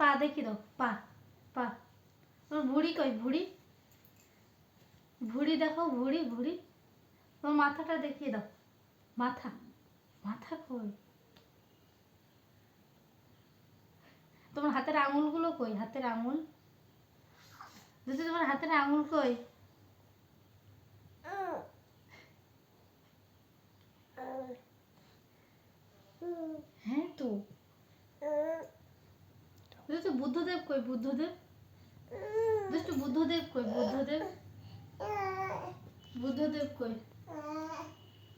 পা দেখিয়ে দাও, পা পা। তোমার ভুঁড়ি কই, ভুঁড়ি ভুঁড়ি দেখো, ভুঁড়ি ভুঁড়ি। তোমার মাথাটা দেখিয়ে দাও, মাথা মাথা কই। তোমার হাতের আঙুলগুলো কই, হাতের আঙুল। দিদি তোমার হাতের আঙুল কই। হ্যাঁ তো তো বুদ্ধদেব কই, বুদ্ধদেব। দুষ্টু বুদ্ধদেব কই, বুদ্ধদেব। বুদ্ধদেব কই,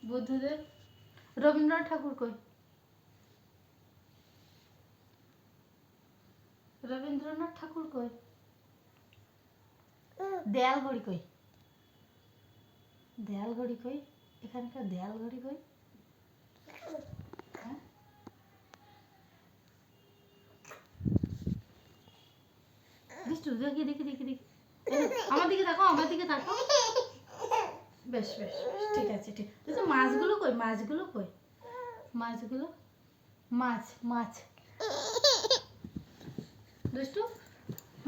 বুদ্ধদেব। রবীন্দ্রনাথ ঠাকুর কই, রবীন্দ্রনাথ ঠাকুর কই। দেয়াল ঘড়ি কই, দেয়াল ঘড়ি কই। এখানকার দেয়াল ঘড়ি কই। দুষ্টু দেখি দেখি দেখি দেখি। আমার দিকে তাকাও, আমার দিকে তাকাও। বেশ বেশ ঠিক আছে, ঠিক আছে। মাছগুলো কই, মাছগুলো কই, মাছগুলো। মাছ মাছ। দুষ্টু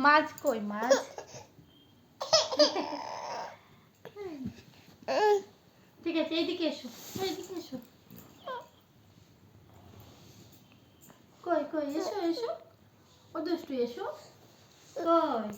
মাছ কই, মাছ। ঠিক আছে, এইদিকে এসো, এইদিকে এসো। কই কই, এসো এসো। ও দুষ্টু এসো। কই